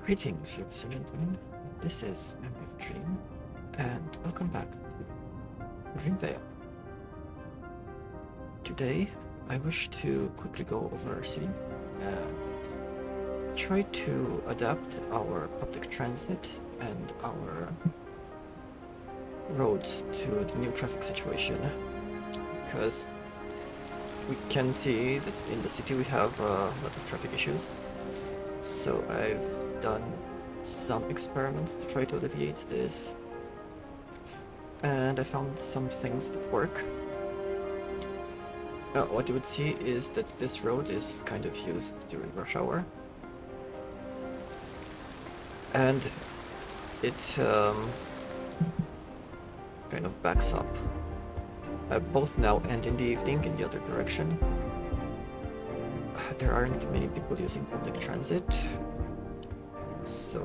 Greetings, ladies and gentlemen. This is Memory of a Dream, and welcome back to Dreamveil. Today, I wish to quickly go over our city and try to adapt our public transit and our roads to the new traffic situation, because we can see that in the city we have a lot of traffic issues. So I've done some experiments to try to alleviate this, and I found some things that work. What you would see is that this road is kind of used during rush hour, and it kind of backs up both now and in the evening in the other direction. There aren't many people using public transit, so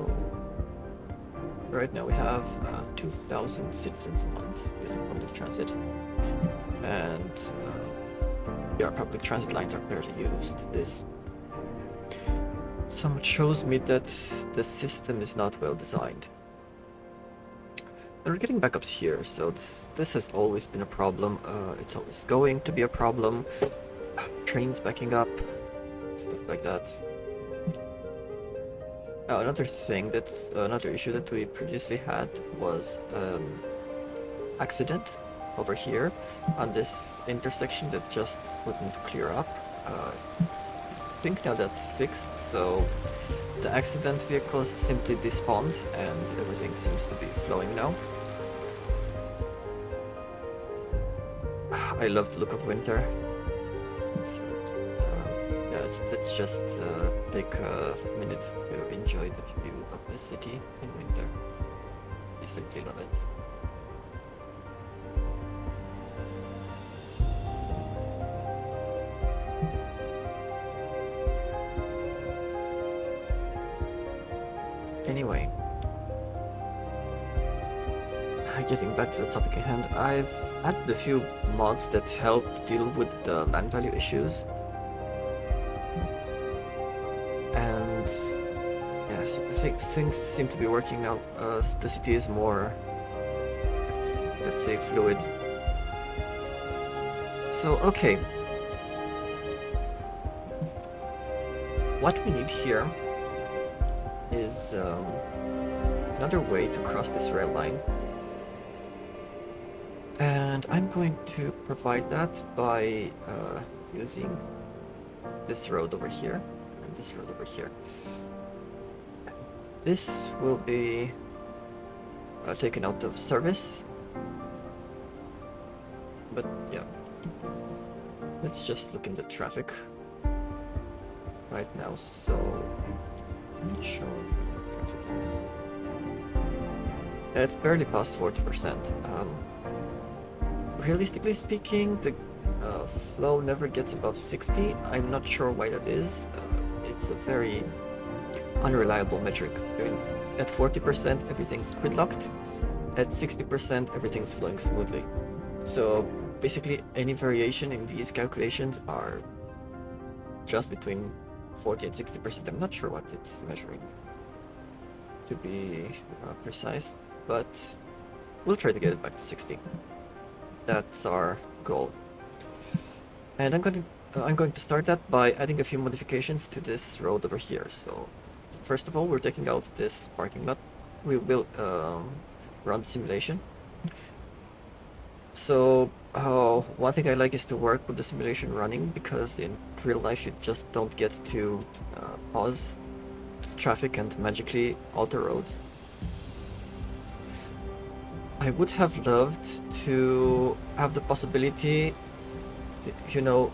right now we have 2,000 citizens a month using public transit, and our public transit lines are barely used. This somewhat shows me that the system is not well designed. And we're getting backups here, so this has always been a problem. It's always going to be a problem. Trains backing up, stuff like that. Another issue that we previously had was accident over here on this intersection that just wouldn't clear up. I think now that's fixed, so the accident vehicles simply despawned and everything seems to be flowing now. I love the look of winter. So, yeah, let's just take a minute to enjoy the view of the city in winter. I simply love it. Anyway, getting back to the topic at hand, I've added a few mods that help deal with the land value issues. And yes, things seem to be working now. The city is more, let's say, fluid. So, okay. What we need here is another way to cross this rail line. And I'm going to provide that by using this road over here and this road over here. This will be taken out of service. But yeah, let's just look in the traffic right now. So I'm not sure what traffic is. It's barely past 40%. Realistically speaking, the flow never gets above 60. I'm not sure why that is. It's a very unreliable metric. I mean, at 40%, everything's gridlocked. At 60%, everything's flowing smoothly. So basically, any variation in these calculations are just between 40 and 60%. I'm not sure what it's measuring, to be precise, but we'll try to get it back to 60. That's our goal. And I'm going to start that by adding a few modifications to this road over here. So first of all, we're taking out this parking lot. We will run the simulation. So one thing I like is to work with the simulation running, because in real life you just don't get to pause the traffic and magically alter roads. I would have loved to have the possibility to,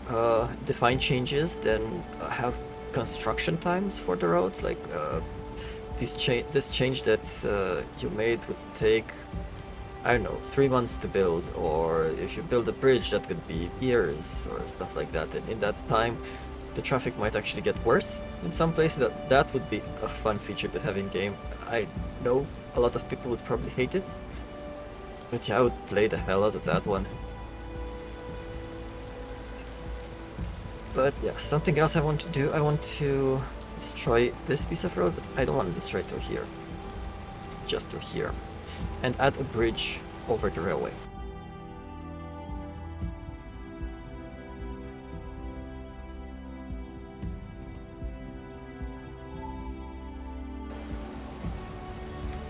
define changes, then have construction times for the roads. Like this change that you made would take, I don't know, 3 months to build, or if you build a bridge, that could be years or stuff like that. And in that time, the traffic might actually get worse in some places. That would be a fun feature to have in game. I know a lot of people would probably hate it. But yeah, I would play the hell out of that one. But yeah, something else I want to do, I want to destroy this piece of road, but I don't want to destroy it to here. Just to here. And add a bridge over the railway.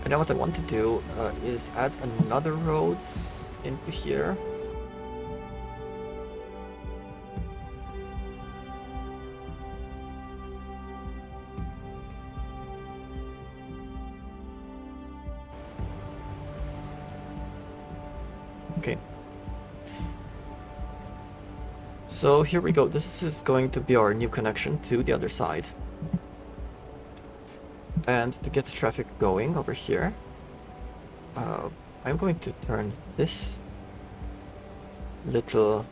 And now what I want to do is add another road into here. Okay. So here we go. This is going to be our new connection to the other side. And to get the traffic going over here, I'm going to turn this little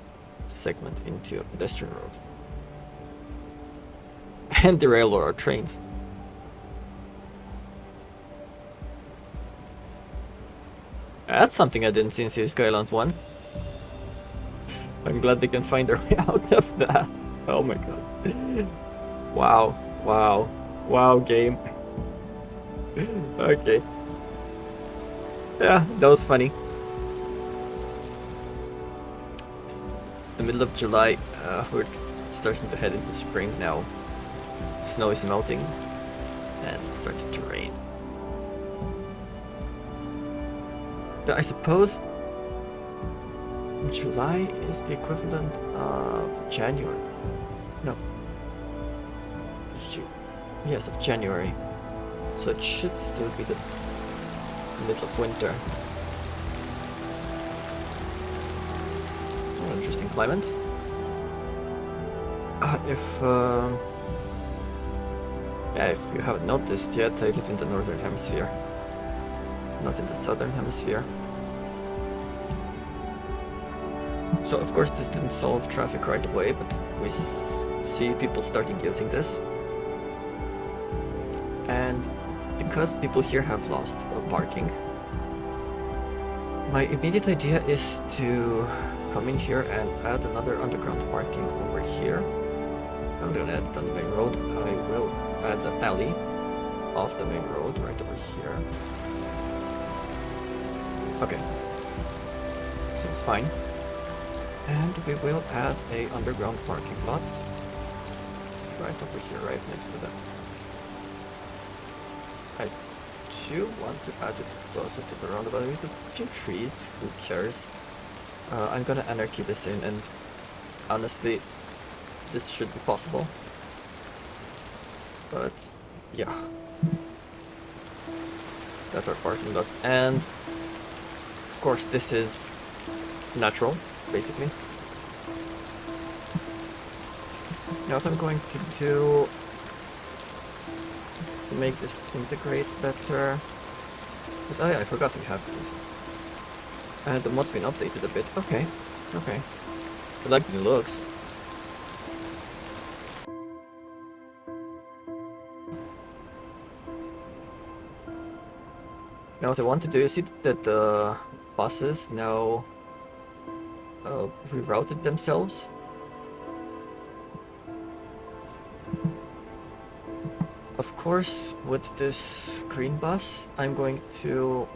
segment into a pedestrian road. And derail our trains. That's something I didn't see in City Skylines 1. I'm glad they can find their way out of that. Oh my god. Wow. Wow. Wow, game. Okay. Yeah, that was funny. It's the middle of July. We're starting to head into spring now. Snow is melting. And it's starting to rain. But I suppose July is the equivalent of January. No. Yes, of January. So it should still be the middle of winter. Oh, interesting climate. If you haven't noticed yet, I live in the northern hemisphere, not in the southern hemisphere. So of course this didn't solve traffic right away, but we see people starting using this. And because people here have lost parking, my immediate idea is to come in here and add another underground parking over here. I'm gonna add it on the main road. I will add an alley off the main road right over here. Okay. Seems fine. And we will add a underground parking lot right over here, right next to them. I do want to add it closer to the roundabout with a few trees. Who cares? I'm gonna anarchy this in, and honestly, this should be possible. But yeah, that's our parking lot, and of course this is natural, basically. Now what I'm going to do to make this integrate better, because I forgot we have this. And the mod's been updated a bit. Okay, okay. I like the looks. Now what I want to do is see that the buses now rerouted themselves. Of course, with this green bus, I'm going to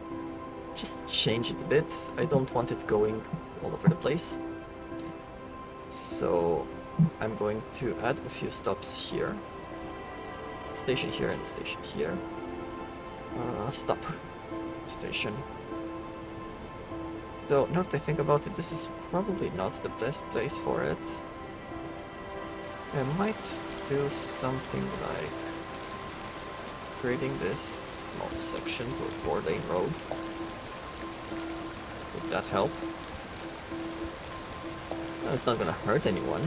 just change it a bit. I don't want it going all over the place. So I'm going to add a few stops here. Station here and a station here. Stop. Station. Though, now that I think about it, this is probably not the best place for it. I might do something like creating this small section to a 4-lane road. Would that help? No, it's not gonna hurt anyone.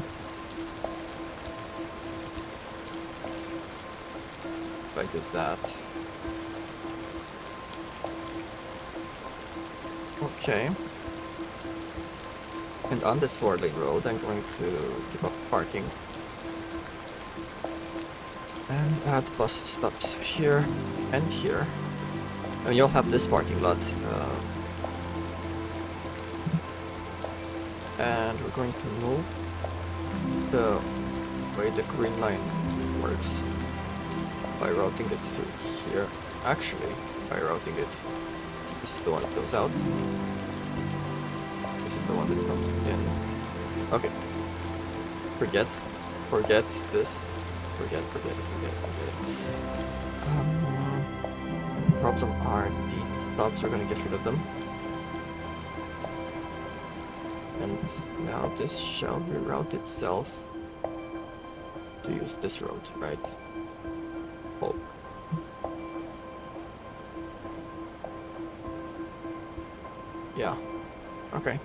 If I do that. Okay. And on this 4-lane road, I'm going to give up parking. And add bus stops here and here. And you'll have this parking lot. And we're going to move the way the green line works. by routing it through here. Actually, by routing it. So this is the one that goes out. This is the one that comes in. Okay. Forget this. Forget it. The problem are these stops. We're gonna get rid of them. And now this shall reroute itself to use this road, right? Oh. Yeah. Okay.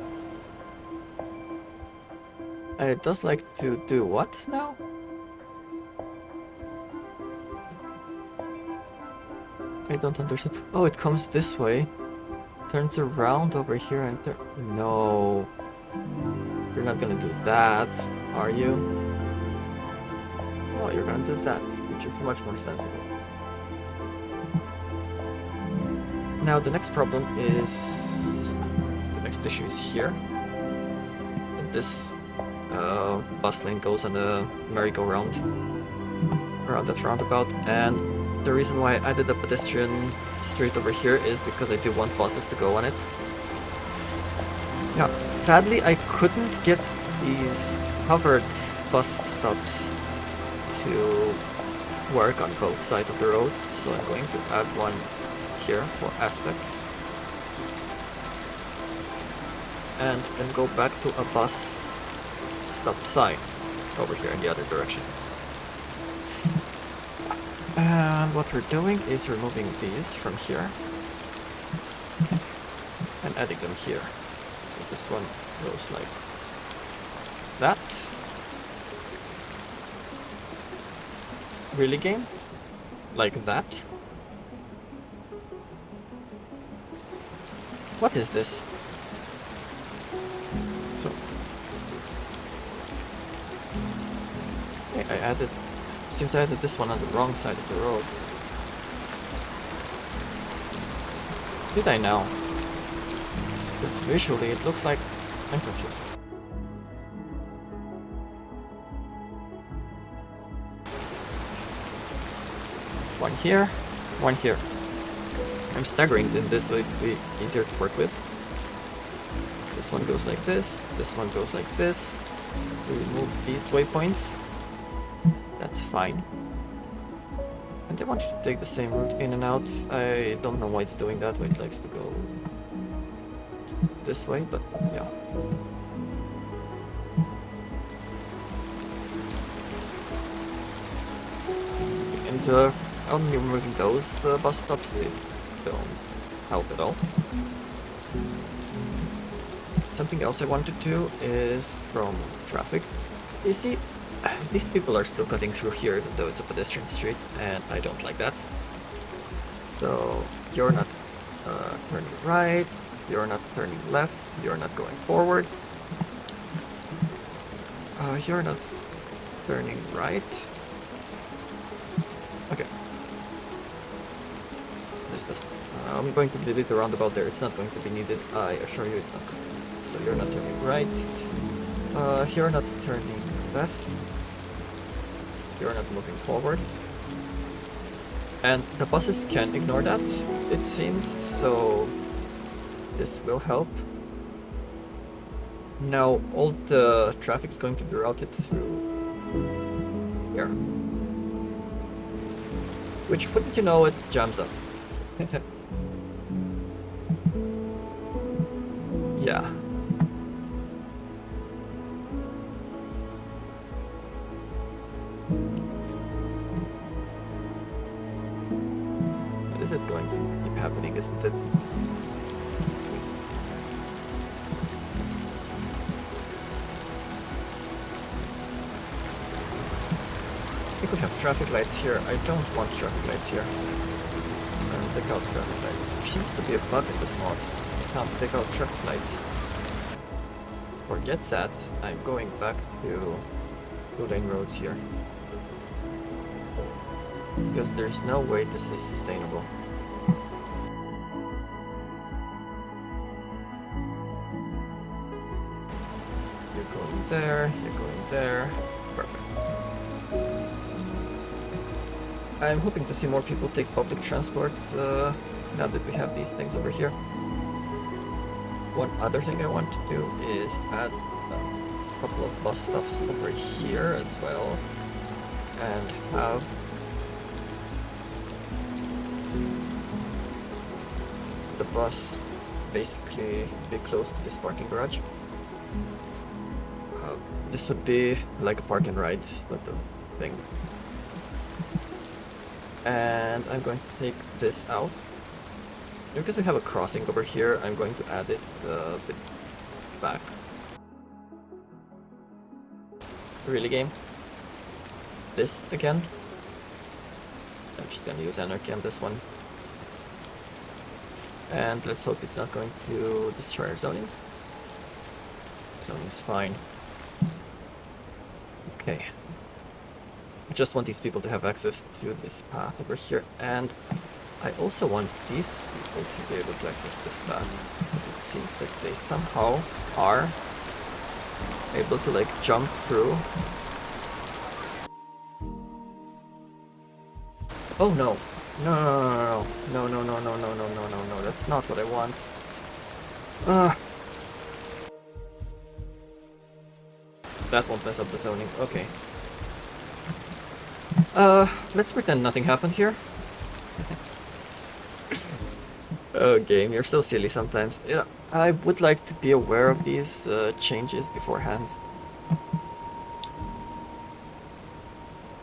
And it does like to do what now? I don't understand. Oh, it comes this way. Turns around over here and no. You're not gonna do that, are you? Oh, you're gonna do that, which is much more sensible. Now the next problem is... the next issue is here. This bus lane goes on a merry-go-round around that roundabout, and the reason why I added a pedestrian street over here is because I do want buses to go on it. Now, sadly, I couldn't get these covered bus stops to work on both sides of the road, so I'm going to add one here for aspect. And then go back to a bus stop sign over here in the other direction. And what we're doing is removing these from here and adding them here. So this one goes like that. Really, game? Like that? What is this? So okay, I added... seems I added this one on the wrong side of the road. Did I now? Because visually it looks like... I'm confused. One here, one here. I'm staggering this so it'll be easier to work with. This one goes like this one goes like this. We remove these waypoints. That's fine. And I want you to take the same route in and out. I don't know why it's doing that, why it likes to go this way, but yeah. And only removing those bus stops, they don't help at all. Something else I want to do is from traffic. So you see, these people are still cutting through here even though it's a pedestrian street, and I don't like that. So you're not turning right, you're not turning left, you're not going forward. You're not turning right. Okay. This does. I'm going to delete the roundabout there. It's not going to be needed. I assure you, it's not going to be needed. So you're not turning right. You're not turning left. You're not moving forward. And the buses can ignore that, it seems, so this will help. Now all the traffic's going to be routed through here. Which, wouldn't you know it, jams up. Yeah. This is going to keep happening, isn't it? We could have traffic lights here. I don't want traffic lights here. Take out traffic lights. There seems to be a bug in this mod. I can't take out traffic lights. Forget that. I'm going back to 2-lane roads here. Because there's no way this is sustainable. You're going there, you're going there. Perfect. I'm hoping to see more people take public transport now that we have these things over here. One other thing I want to do is add a couple of bus stops over here as well, and have the bus basically be close to this parking garage. This would be like a park and ride sort of thing. And I'm going to take this out. Because we have a crossing over here, I'm going to add it a bit back. Really, game? This again? I'm just gonna use anarchy on this one. And let's hope it's not going to destroy our zoning. Zoning's fine. Okay. I just want these people to have access to this path over here, and I also want these people to be able to access this path. But it seems that they somehow are able to like jump through. Oh no. No, no, no, no, no, no, no, no, no, no, no, that's not what I want. That won't mess up the zoning, okay. Let's pretend nothing happened here. Oh, game, you're so silly sometimes. Yeah, I would like to be aware of these changes beforehand.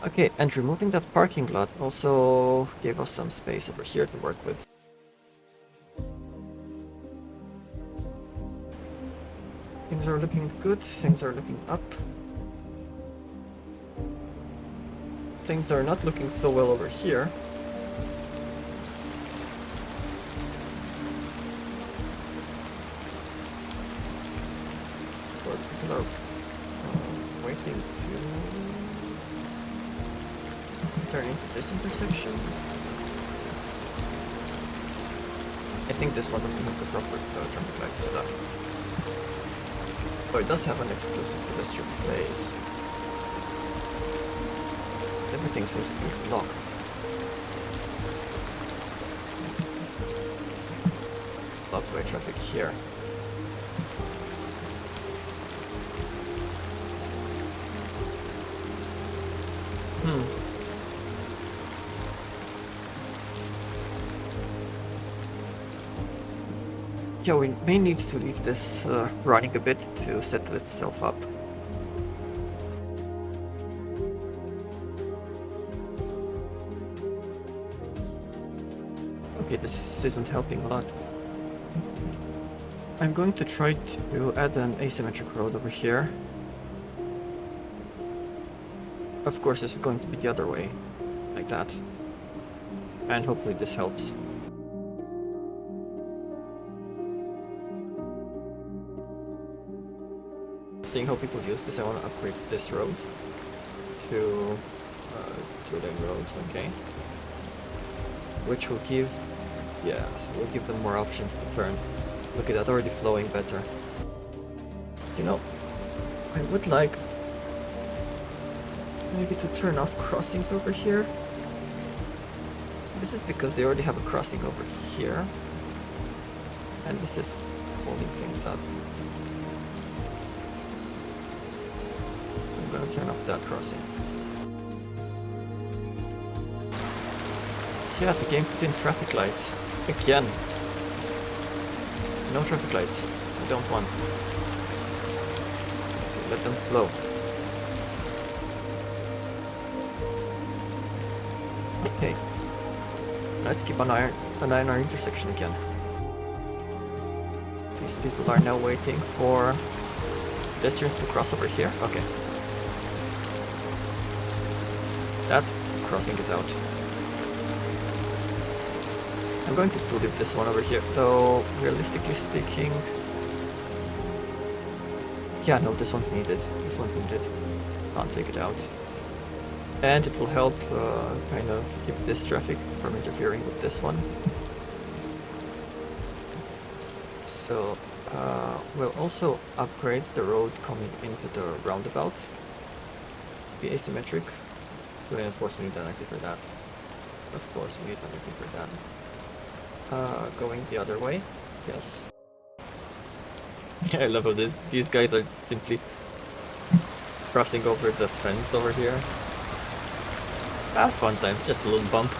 Okay, and removing that parking lot also gave us some space over here to work with. Things are looking good, things are looking up. Things are not looking so well over here. Or people are waiting to turn into this intersection. I think this one doesn't have the proper traffic lights set up. Oh, it does have an exclusive pedestrian phase. Everything seems to be blocked. Blocked by traffic here. Yeah, we may need to leave this running a bit to set itself up. Okay, this isn't helping a lot. I'm going to try to add an asymmetric road over here. Of course, this is going to be the other way, like that. And hopefully this helps. Seeing how people use this, I want to upgrade this road to 2-lane roads, okay. Which will give, yeah, will give them more options to turn. Look at that, already flowing better. You know, I would like maybe to turn off crossings over here. This is because they already have a crossing over here. And this is holding things up. So I'm gonna turn off that crossing. Yeah, the game put in traffic lights. Again. No traffic lights. I don't want. Okay, let them flow. Okay. Let's keep an eye on our intersection again. These people are now waiting for pedestrians to cross over here. Okay. That crossing is out. I'm going to still leave this one over here, though realistically speaking... Yeah, no, this one's needed. This one's needed. Can't take it out. And it will help kind of keep this traffic from interfering with this one. So we'll also upgrade the road coming into the roundabout. Be asymmetric. And of course we need an active for that. Of course, we need energy for that. Going the other way. Yes. I love how these guys are simply crossing over the fence over here. Ah, fun times, just a little bump.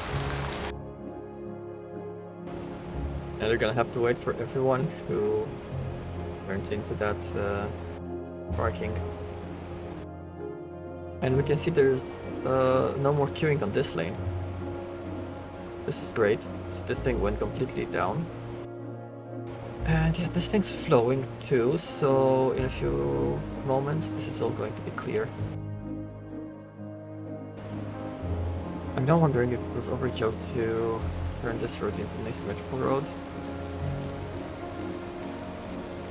And they're gonna have to wait for everyone who turns into that parking. And we can see there's no more queuing on this lane. This is great. So this thing went completely down. And yeah, this thing's flowing too, so in a few moments this is all going to be clear. I'm now wondering if it was overkill to turn this road into an asymmetrical road.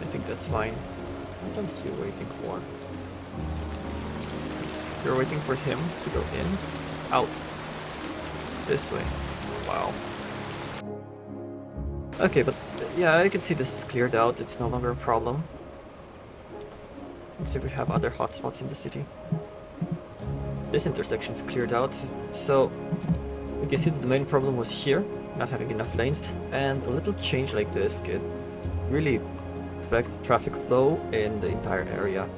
I think that's fine. What are you waiting for? You're waiting for him to go in? Out. This way. Wow. Okay, but yeah, I can see this is cleared out. It's no longer a problem. Let's see if we have other hotspots in the city. This intersection's cleared out. So we can see that the main problem was here, not having enough lanes, and a little change like this could really affect traffic flow in the entire area.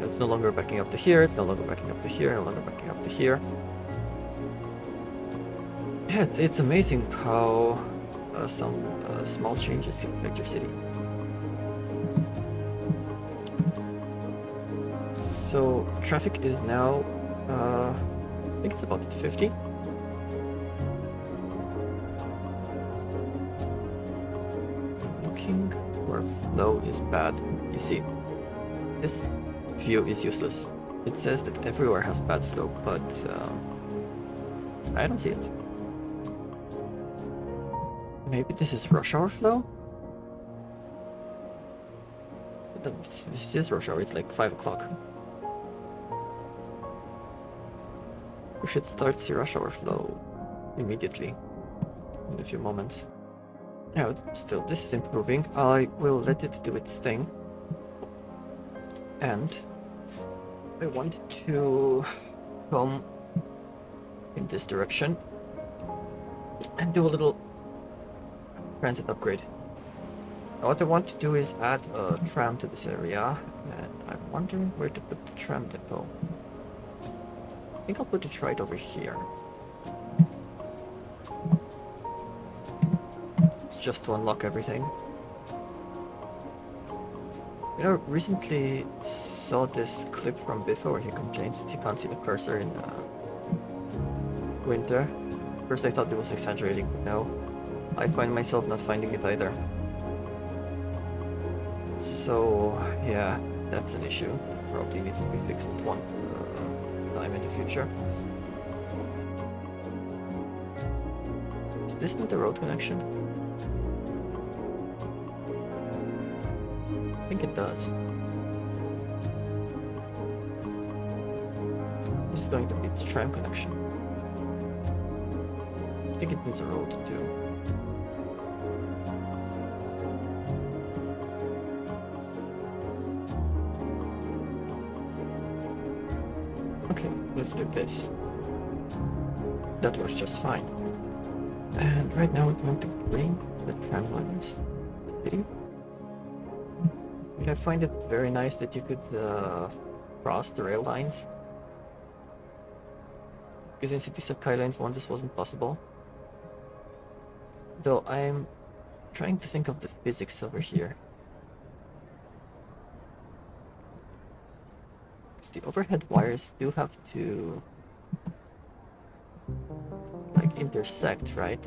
It's no longer backing up to here, it's no longer backing up to here, no longer backing up to here. Yeah, it's amazing how some small changes can affect your city. So traffic is now, I think it's about at 50. Looking where flow is bad. You see, this view is useless. It says that everywhere has bad flow, but I don't see it. Maybe this is rush hour flow? This is rush hour, it's like 5 o'clock. We should start see rush hour flow immediately, in a few moments. Yeah, still, this is improving. I will let it do its thing. And I want to come in this direction and do a little transit upgrade. Now what I want to do is add a tram to this area, and I'm wondering where to put the tram depot. I think I'll put it right over here. It's just to unlock everything. You know, recently saw this clip from Biffo where he complains that he can't see the cursor in winter. First I thought he was exaggerating, but no. I find myself not finding it either. So yeah, that's an issue that probably needs to be fixed at one time in the future. Is this not the road connection? I think it does. This is going to be its tram connection. I think it needs a road too. Okay, let's do this. That works just fine. And right now we're going to bring the tram lines to the city. I find it very nice that you could cross the rail lines. Because in Cities of Skylines 1 this wasn't possible. Though I'm trying to think of the physics over here. Because the overhead wires do have to like intersect, right?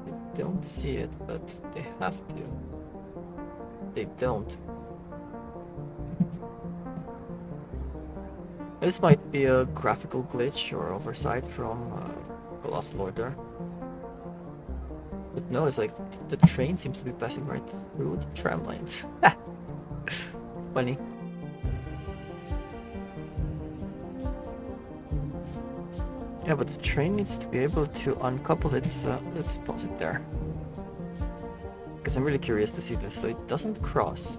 I don't see it, but they have to. They don't. This might be a graphical glitch or oversight from Colossal Order. But no, it's like the train seems to be passing right through the tram lines. Funny. Yeah, but the train needs to be able to uncouple its... let's pause it there. Because I'm really curious to see this. So it doesn't cross.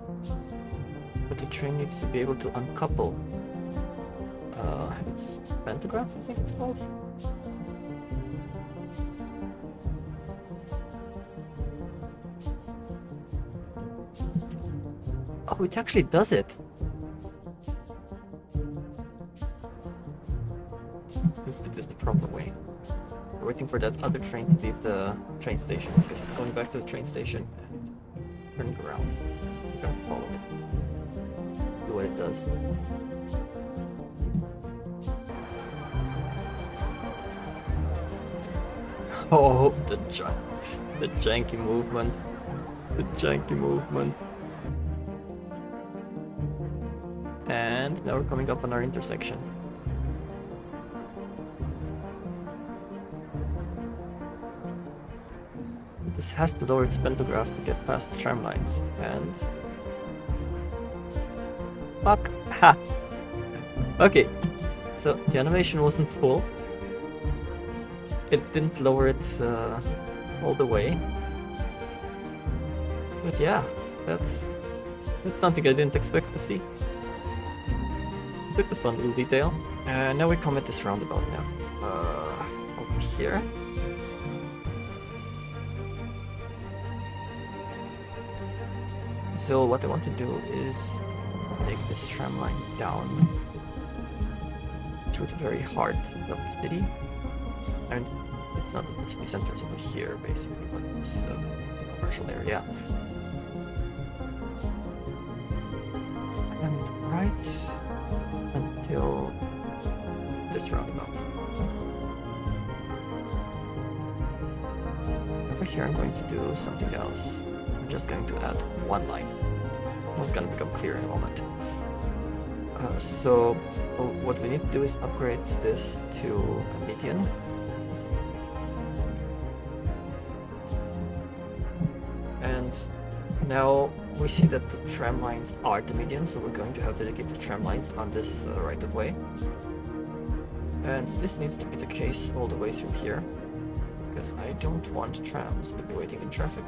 But the train needs to be able to uncouple It's pantograph, I think it's called. Oh, it actually does it. Let's do this the proper way. We're waiting for that other train to leave the train station because it's going back to the train station and turning around. I'm gonna follow it. See what it does. Oh, the janky movement. The janky movement. And now we're coming up on our intersection. This has to lower its pantograph to get past the tram lines, and... Fuck! Ha! Okay, so the animation wasn't full. It didn't lower it all the way. But yeah, that's something I didn't expect to see. It's a fun little detail. Now we come at this roundabout now. Over here. So what I want to do is take this tram line down through the very heart of the city. And it's not the city center, it's over here basically, but this is the commercial area. And right until this roundabout. Over here I'm going to do something else. I'm just going to add one line. It's going to become clear in a moment. So what we need to do is upgrade this to a median. And now we see that the tram lines are the median, so we're going to have dedicated tram lines on this right of way. And this needs to be the case all the way through here, because I don't want trams to be waiting in traffic.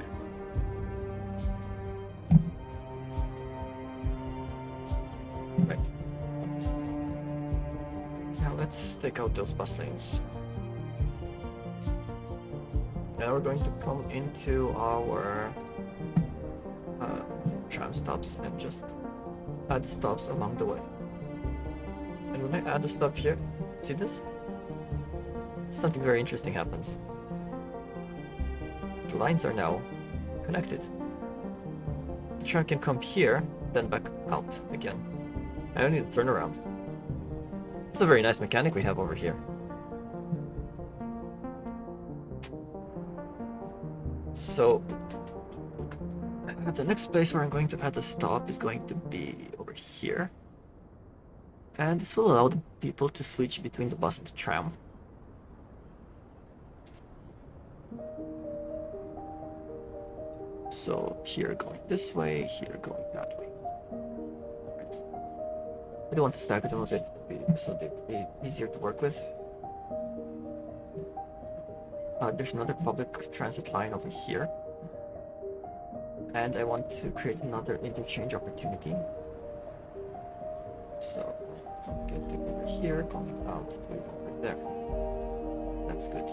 Right. Now let's take out those bus lanes. Now we're going to come into our tram stops and just add stops along the way. And when I add a stop here, see this? Something very interesting happens. The lines are now connected. The tram can come here, then back out again. I don't need to turn around. It's a very nice mechanic we have over here. So, the next place where I'm going to add a stop is going to be over here. And this will allow the people to switch between the bus and the tram. So here going this way, here going that way. Right. I don't want to stack them a bit so they'd be easier to work with. There's another public transit line over here. And I want to create another interchange opportunity. So get to over here, coming out to over there. That's good.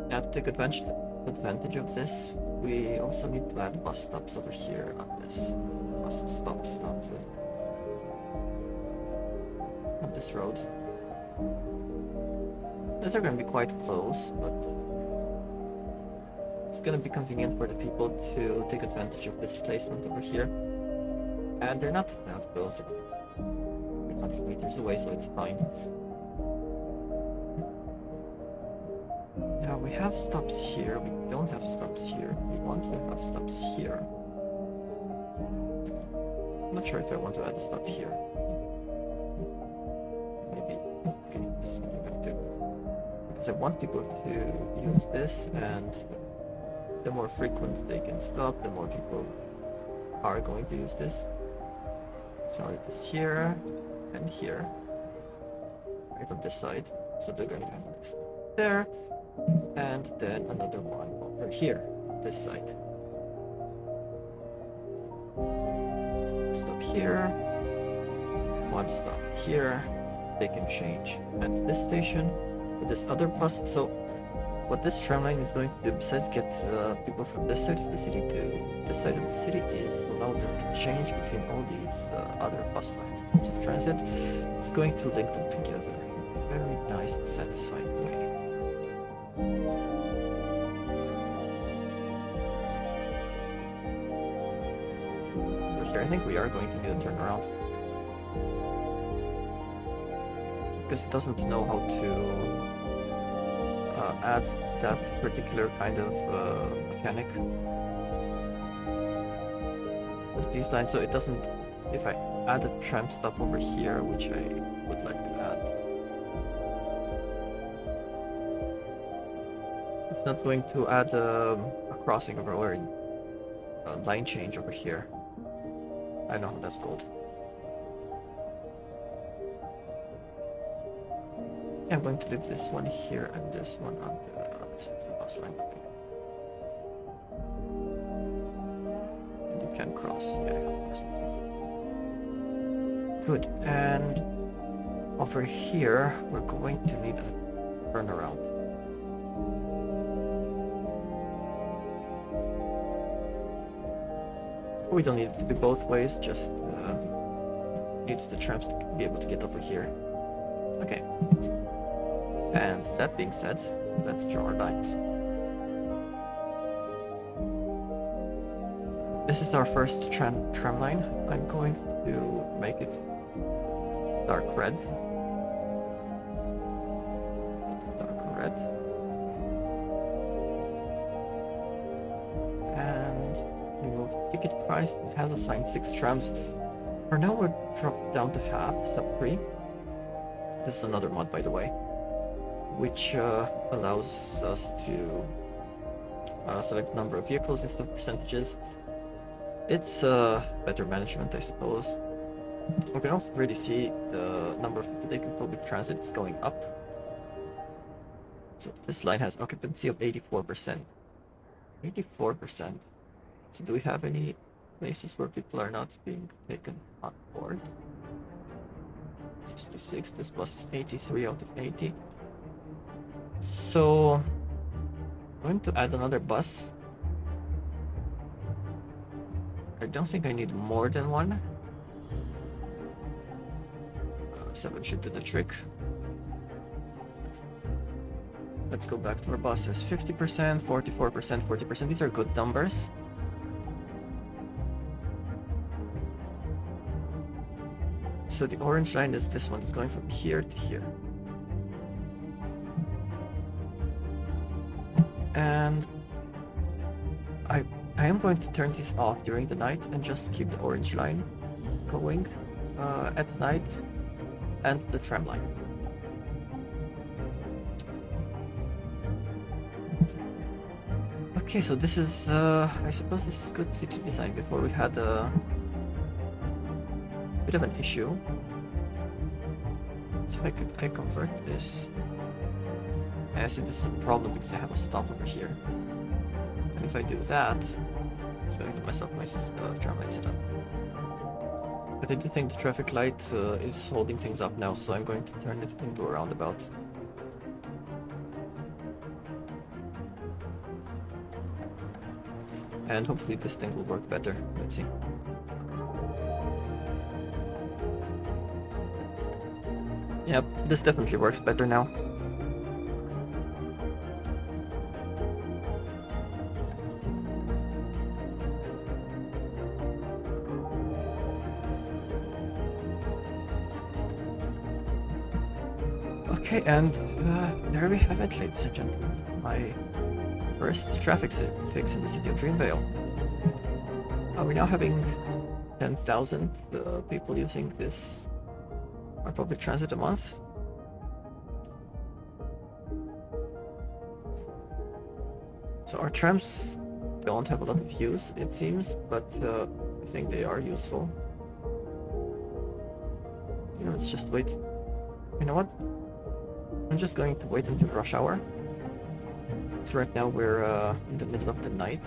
Now to take advantage of this, we also need to add bus stops over here on this. Bus stops, not on this road. These are going to be quite close, but it's going to be convenient for the people to take advantage of this placement over here. And they're not that close, 100 meters away, so it's fine. Now we have stops here, we don't have stops here. We want to have stops here. I'm not sure if I want to add a stop here. Maybe, okay, this is what I'm going to do. Because I want people to use this, and the more frequent they can stop, the more people are going to use this. So it is here and here, right on this side. So they're going to have this there, and then another one over here, this side. Stop here, one stop here. They can change at this station with this other bus. So what this tram line is going to do, besides get people from this side of the city to this side of the city, is allow them to change between all these other bus lines. Modes of transit, it's going to link them together in a very nice and satisfying way. Over here, I think we are going to need a turnaround. Because it doesn't know how to add that particular kind of mechanic with these lines. So it doesn't, if I add a tram stop over here, which I would like to add, it's not going to add a crossing over or a line change over here. I know how that's called. I'm going to leave this one here and this one on the other side of the bus line. Okay. And you can cross. Yeah, of course. Good. And over here, we're going to need a turnaround. We don't need it to be both ways, just need the trams to be able to get over here. Okay. And that being said, let's draw our lines. This is our first tram line. I'm going to make it dark red. Dark red. And remove ticket price. It has assigned 6 trams. For now, we're dropped down to half, sub 3. This is another mod, by the way, which allows us to select number of vehicles instead of percentages. It's better management, I suppose. We can also really see the number of people taking public transit is going up. So this line has occupancy of 84%. 84%. So do we have any places where people are not being taken on board? 66, this bus is 83 out of 80. So I'm going to add another bus. I don't think I need more than one. 7 should do the trick. Let's go back to our buses. 50%, 44%, 40%. These are good numbers. So the orange line is this one. It's going from here to here. And I am going to turn these off during the night and just keep the orange line going at night and the tram line. Okay, so this is, I suppose this is good city design. Before we had a bit of an issue. So if I convert this, and I see this is a problem because I have a stop over here. And if I do that, it's going to mess up my tram line setup. But I do think the traffic light is holding things up now, so I'm going to turn it into a roundabout. And hopefully this thing will work better. Let's see. Yep, this definitely works better now. Okay, and there we have it, ladies and gentlemen. My first traffic fix in the city of Dreamveil. We're now having 10,000 people using this our public transit a month. So our trams don't have a lot of use, it seems, but I think they are useful. You know, let's just wait. You know what? I'm just going to wait until rush hour. So right now we're in the middle of the night.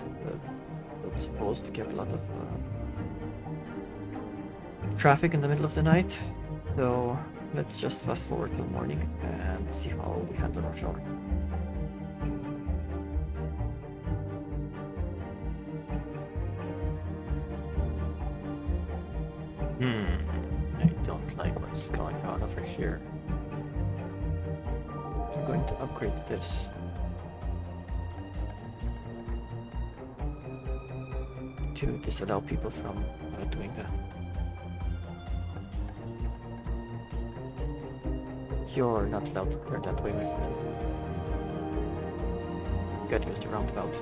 We're supposed to get a lot of traffic in the middle of the night. So let's just fast forward till morning and see how we handle rush hour. I don't like what's going on over here. I'm going to upgrade this. To disallow people from doing that. You're not allowed to turn that way, my friend. You gotta use the roundabout.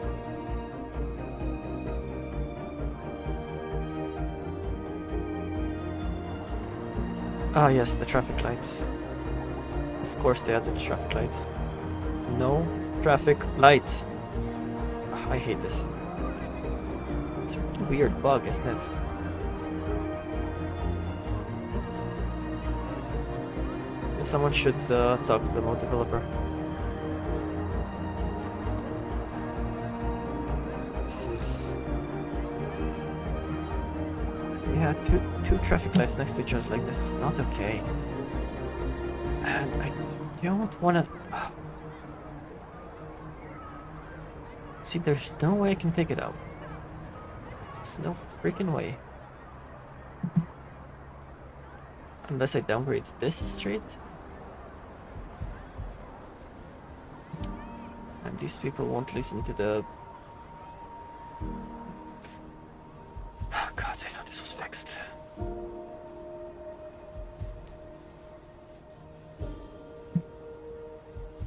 Ah yes, the traffic lights. Of course they added the traffic lights. No traffic lights. I hate this. It's a weird bug, isn't it? Someone should talk to the mode developer. This is... Yeah, two traffic lights next to each other like this is not okay. And I don't wanna... See, there's no way I can take it out. There's no freaking way. Unless I downgrade this street. And these people won't listen to the... Oh god, I thought this was fixed.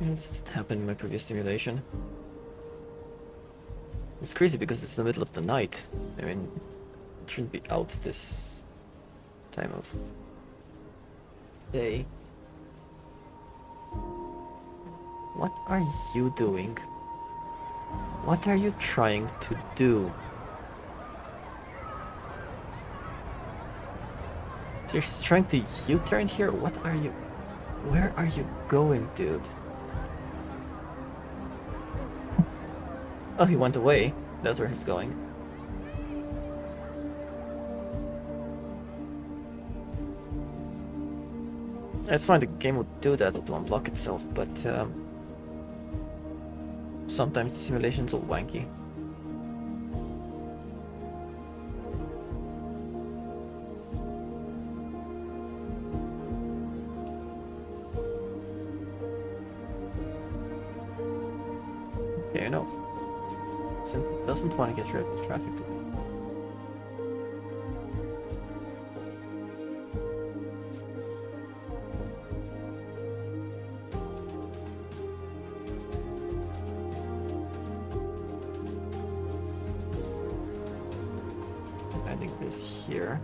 You know, this didn't happen in my previous simulation. It's crazy because it's the middle of the night. I mean, it shouldn't be out this time of day. What are you doing? What are you trying to do? So you're trying to U-turn here? What are you... Where are you going, dude? Oh, he went away. That's where he's going. It's fine, the game would do that to unblock itself, but sometimes the simulation's all wanky. Okay, no. Since it doesn't want to get rid of the traffic. Adding this here.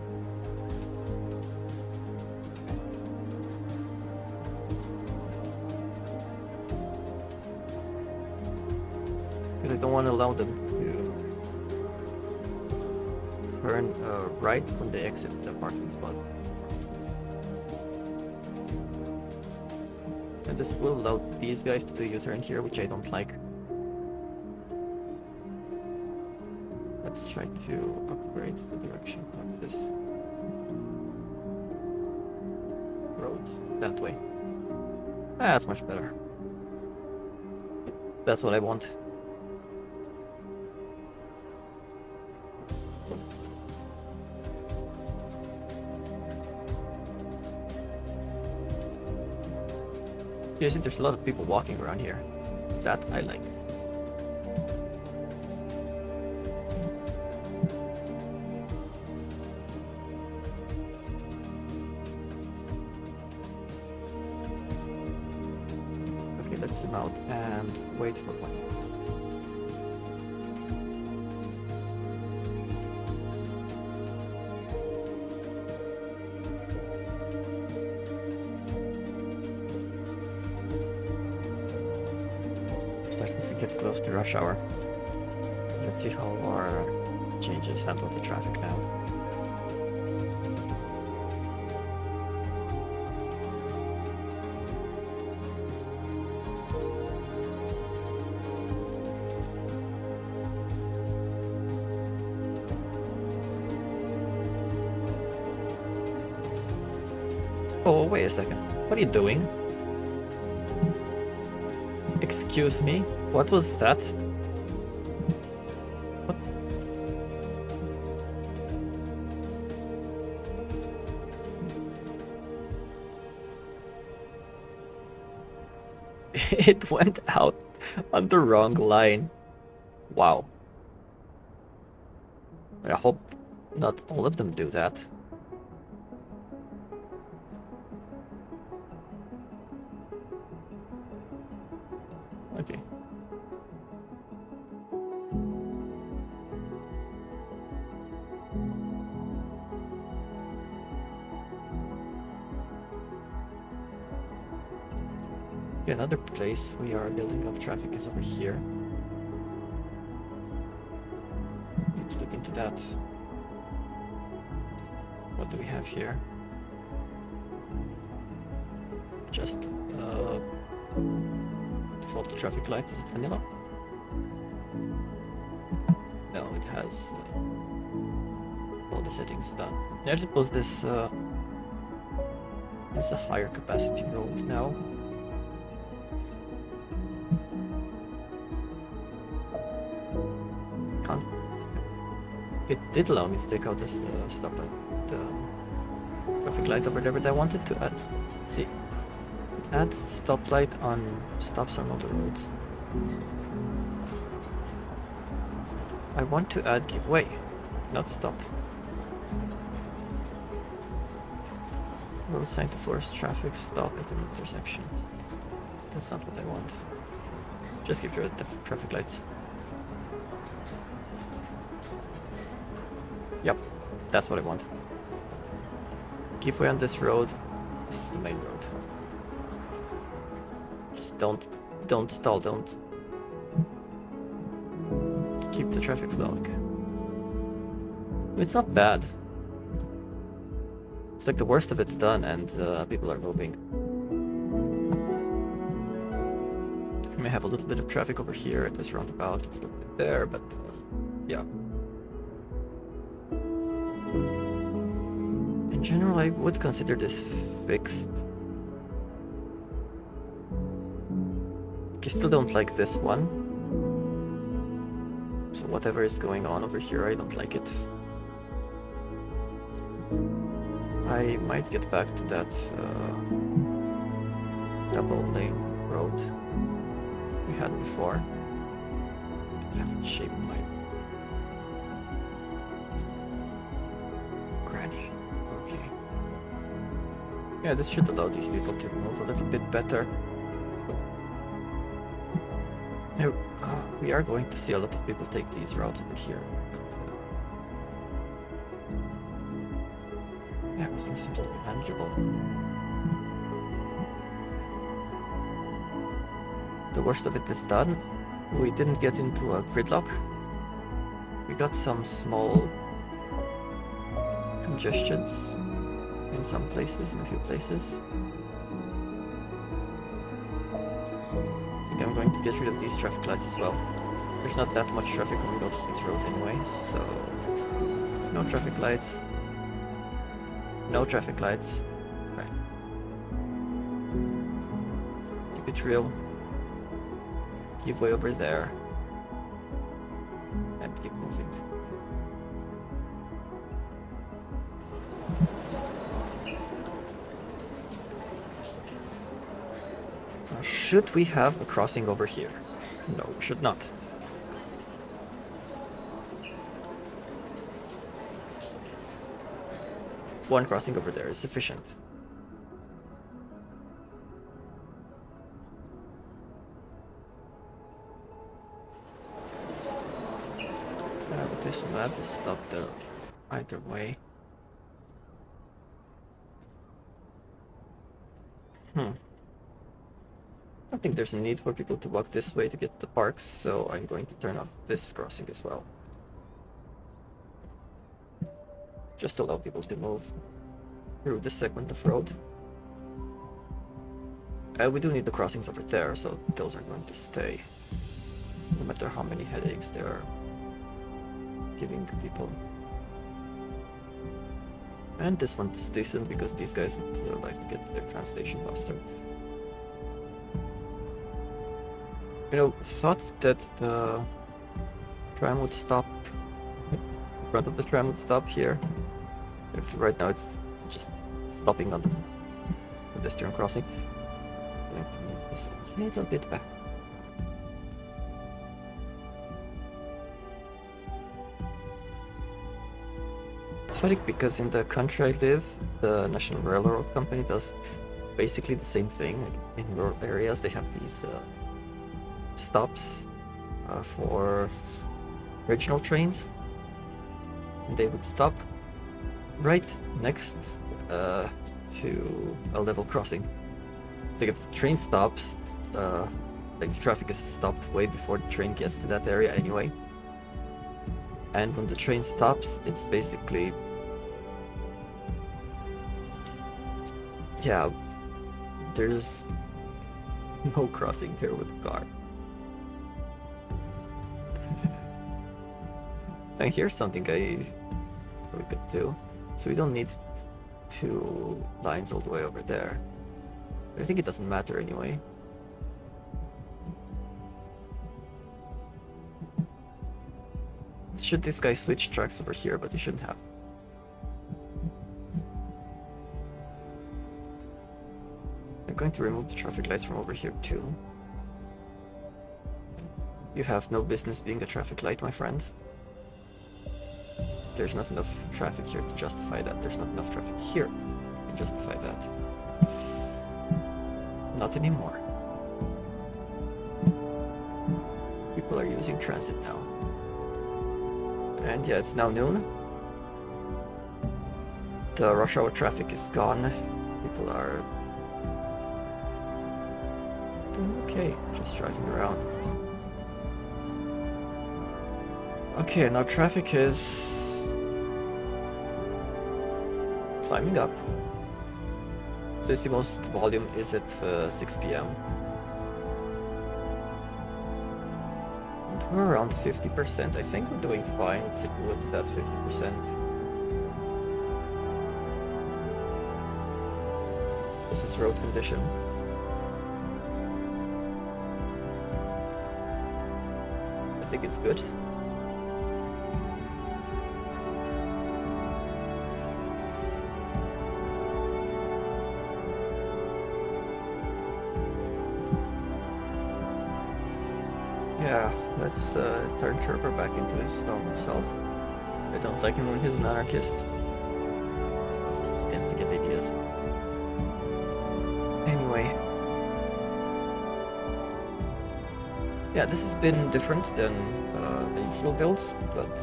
Because I don't want to allow them to turn right when they exit the parking spot. And this will allow these guys to do U-turn here, which I don't like. Let's try to upgrade the direction of this road that way. That's much better. That's what I want. You see, there's a lot of people walking around here. That I like. Okay, let's zoom out and wait for one. Starting to get close to rush hour. Let's see how our changes handle the traffic now. Oh, wait a second. What are you doing? Excuse me? What was that? What? It went out on the wrong line. Wow. I hope not all of them do that. Okay. Okay, another place we are building up traffic is over here. Let's look into that. What do we have here? Just default traffic light. Is it vanilla? No, it has all the settings done. I suppose this is a higher capacity road now. Can't. It did allow me to take out this stoplight, the traffic light over there, but I wanted to add. See, it adds stoplight on stops on other roads. I want to add give way, not stop. Road sign to force traffic stop at an intersection. That's not what I want. Just give rid of the traffic lights. Yep, that's what I want. Give way on this road. This is the main road. Just don't stall, don't. Keep the traffic flow, okay. It's not bad. It's like the worst of it's done and people are moving. We may have a little bit of traffic over here at this roundabout, a little bit there, but yeah. In general, I would consider this fixed. I still don't like this one. So whatever is going on over here, I don't like it. I might get back to that double lane road we had before. Valid shape my granny. Okay. Yeah, this should allow these people to move a little bit better. Now, we are going to see a lot of people take these routes over here. But, everything seems to be manageable. The worst of it is done. We didn't get into a gridlock. We got some small congestions in some places, in a few places. I think I'm going to get rid of these traffic lights as well. There's not that much traffic on both of these roads anyway, so no traffic lights. No traffic lights. Right. Keep it real. Give way over there. And keep moving. Now, should we have a crossing over here? No, we should not. One crossing over there is sufficient. But this will have to stop there either way. I don't think there's a need for people to walk this way to get to the parks, so I'm going to turn off this crossing as well. Just to allow people to move through this segment of road. We do need the crossings over there, so those are going to stay. No matter how many headaches they are giving people. And this one's decent because these guys would like to get to their tram station faster. You know, thought that the tram would stop, in front of the tram would stop here. Right now it's just stopping on the pedestrian crossing. I'm going to move this a little bit back. It's funny because in the country I live, the National Railroad Company does basically the same thing. Like in rural areas, they have these stops for regional trains, and they would stop right next to a level crossing. So if the train stops, like the traffic is stopped way before the train gets to that area anyway. And when the train stops, it's basically, yeah, there's no crossing there with a car. And here's something we could do. So we don't need 2 lines all the way over there. But I think it doesn't matter anyway. Should this guy switch tracks over here, but he shouldn't have. I'm going to remove the traffic lights from over here too. You have no business being a traffic light, my friend. There's not enough traffic here to justify that. There's not enough traffic here to justify that. Not anymore. People are using transit now. And yeah, it's now noon. The rush hour traffic is gone. People are doing okay, just driving around. Okay, now traffic is climbing up. So the most volume is at 6 p.m. And we're around 50%. I think we're doing fine with that 50%. This is road condition. I think it's good. Yeah, let's turn Chirper back into his normal self. I don't like him when he's an anarchist. He tends to get ideas. Anyway. Yeah, this has been different than the usual builds, but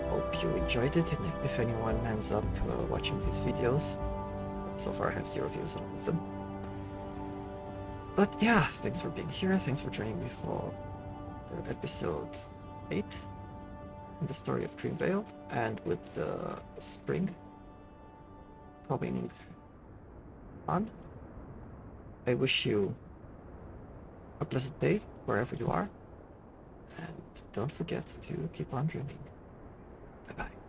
hope you enjoyed it, and if anyone ends up watching these videos. So far I have 0 views on all of them. But yeah, thanks for being here, thanks for joining me for episode 8 in the story of Dreamveil, and with the spring coming on, I wish you a pleasant day wherever you are, and don't forget to keep on dreaming. Bye bye.